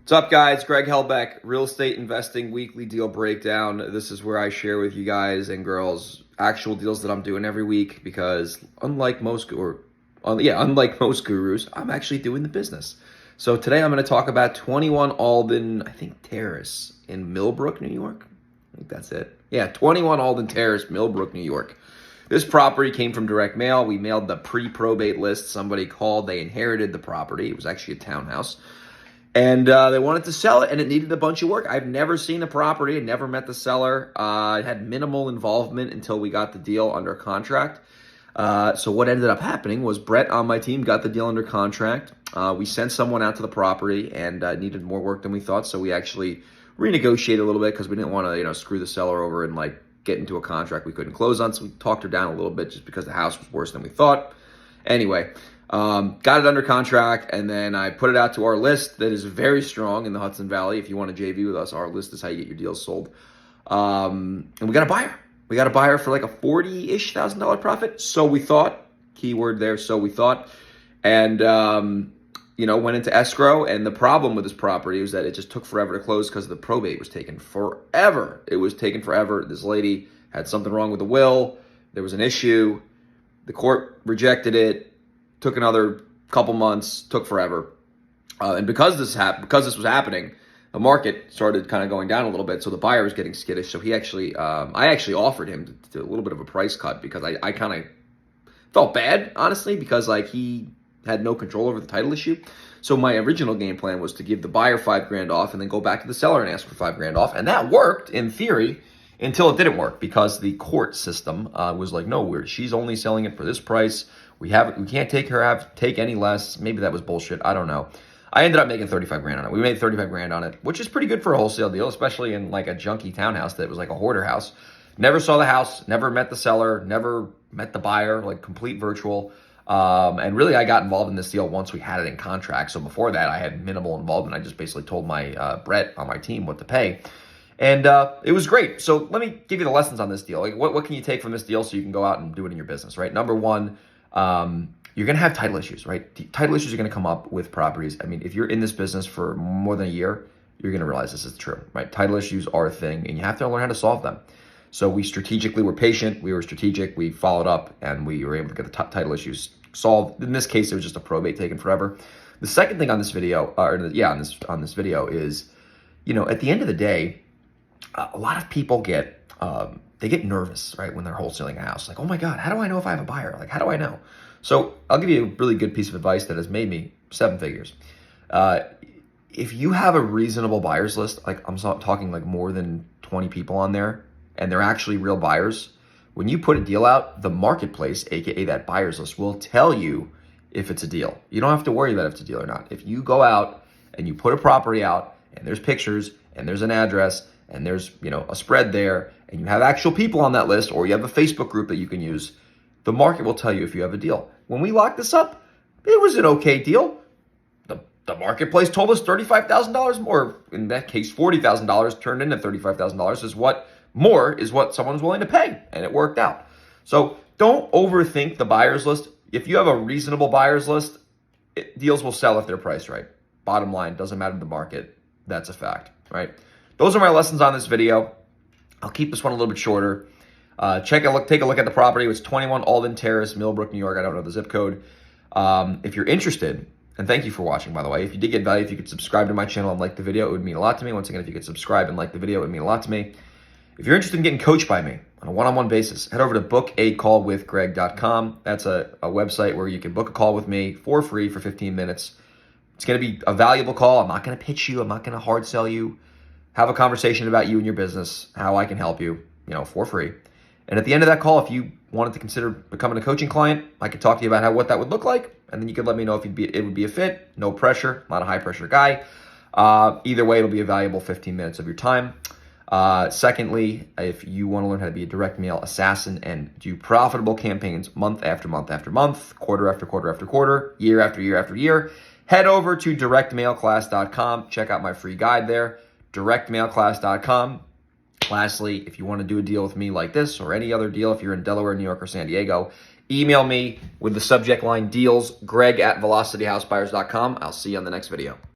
What's up, guys? Greg Helbeck, Real Estate Investing Weekly Deal Breakdown. This is where I share with you guys and girls actual deals that I'm doing every week because unlike most gurus, I'm actually doing the business. So today I'm going to talk about 21 Alden, Terrace in Millbrook, New York. I think that's it. Yeah, 21 Alden Terrace, Millbrook, New York. This property came from direct mail. We mailed the pre-probate list. Somebody called. They inherited the property. It was actually a townhouse. And they wanted to sell it, and it needed a bunch of work. I've never seen the property. I never met the seller. I had minimal involvement until we got the deal under contract. So what ended up happening was Brett on my team got the deal under contract. We sent someone out to the property and needed more work than we thought. So we actually renegotiated a little bit because we didn't want to, screw the seller over and get into a contract we couldn't close on. So we talked her down a little bit just because the house was worse than we thought. Anyway. Got it under contract, and then I put it out to our list that is very strong in the Hudson Valley. If you want to JV with us, our list is how you get your deals sold. And we got a buyer. We got a buyer for like a $40,000-ish profit. So we thought, keyword there, so we thought. And, went into escrow. And the problem with this property was that it just took forever to close because the probate was taking forever. It was taking forever. This lady had something wrong with the will. There was an issue. The court rejected it. Took another couple months, took forever. And because this was happening, the market started kind of going down a little bit, so the buyer was getting skittish. So he actually, I actually offered him to a little bit of a price cut because I kind of felt bad, honestly, because he had no control over the title issue. So my original game plan was to give the buyer $5,000 off and then go back to the seller and ask for $5,000 off. And that worked in theory until it didn't work because the court system was like, no, she's only selling it for this price. We can't take any less. Maybe that was bullshit. I don't know. I ended up making $35,000 on it. We made $35,000 on it, which is pretty good for a wholesale deal, especially in a junky townhouse that was like a hoarder house. Never saw the house, never met the seller, never met the buyer, complete virtual. And really, I got involved in this deal once we had it in contract. So before that, I had minimal involvement. I just basically told my Brett on my team what to pay. And it was great. So let me give you the lessons on this deal. What can you take from this deal so you can go out and do it in your business, right? Number one, you're going to have title issues, right? Title issues are going to come up with properties. I mean, if you're in this business for more than a year, you're going to realize this is true, right? Title issues are a thing, and you have to learn how to solve them. So we strategically were patient. We were strategic. We followed up, and we were able to get the title issues solved. In this case, it was just a probate taking forever. The second thing on this video, on this video is, at the end of the day, a lot of people get nervous, right, when they're wholesaling a house. Oh my God, how do I know if I have a buyer? How do I know? So I'll give you a really good piece of advice that has made me 7 figures. If you have a reasonable buyers list, I'm talking more than 20 people on there, and they're actually real buyers, when you put a deal out, the marketplace, aka that buyers list, will tell you if it's a deal. You don't have to worry about if it's a deal or not. If you go out and you put a property out, and there's pictures, and there's an address, and there's a spread there, and you have actual people on that list, or you have a Facebook group that you can use, the market will tell you if you have a deal. When we locked this up, it was an okay deal. The marketplace told us $35,000 more. In that case, $40,000 turned into $35,000 is what someone was willing to pay, and it worked out. So don't overthink the buyer's list. If you have a reasonable buyer's list, deals will sell if they're priced right. Bottom line, doesn't matter the market. That's a fact, right? Those are my lessons on this video. I'll keep this one a little bit shorter. Take a look at the property. It's 21 Alden Terrace, Millbrook, New York. I don't know the zip code. If you're interested, and thank you for watching, by the way. If you did get value, if you could subscribe to my channel and like the video, it would mean a lot to me. Once again, if you could subscribe and like the video, it would mean a lot to me. If you're interested in getting coached by me on a one-on-one basis, head over to bookacallwithgreg.com. That's a website where you can book a call with me for free for 15 minutes. It's going to be a valuable call. I'm not going to pitch you. I'm not going to hard sell you. Have a conversation about you and your business, how I can help you, for free. And at the end of that call, if you wanted to consider becoming a coaching client, I could talk to you about what that would look like, and then you could let me know if it would be a fit. No pressure, not a high pressure guy. Either way, it'll be a valuable 15 minutes of your time. Secondly, if you want to learn how to be a direct mail assassin and do profitable campaigns month after month after month, quarter after quarter after quarter, year after year after year, head over to directmailclass.com. Check out my free guide there, directmailclass.com. Lastly, if you want to do a deal with me like this or any other deal, if you're in Delaware, New York, or San Diego, email me with the subject line deals, greg@velocityhousebuyers.com. I'll see you on the next video.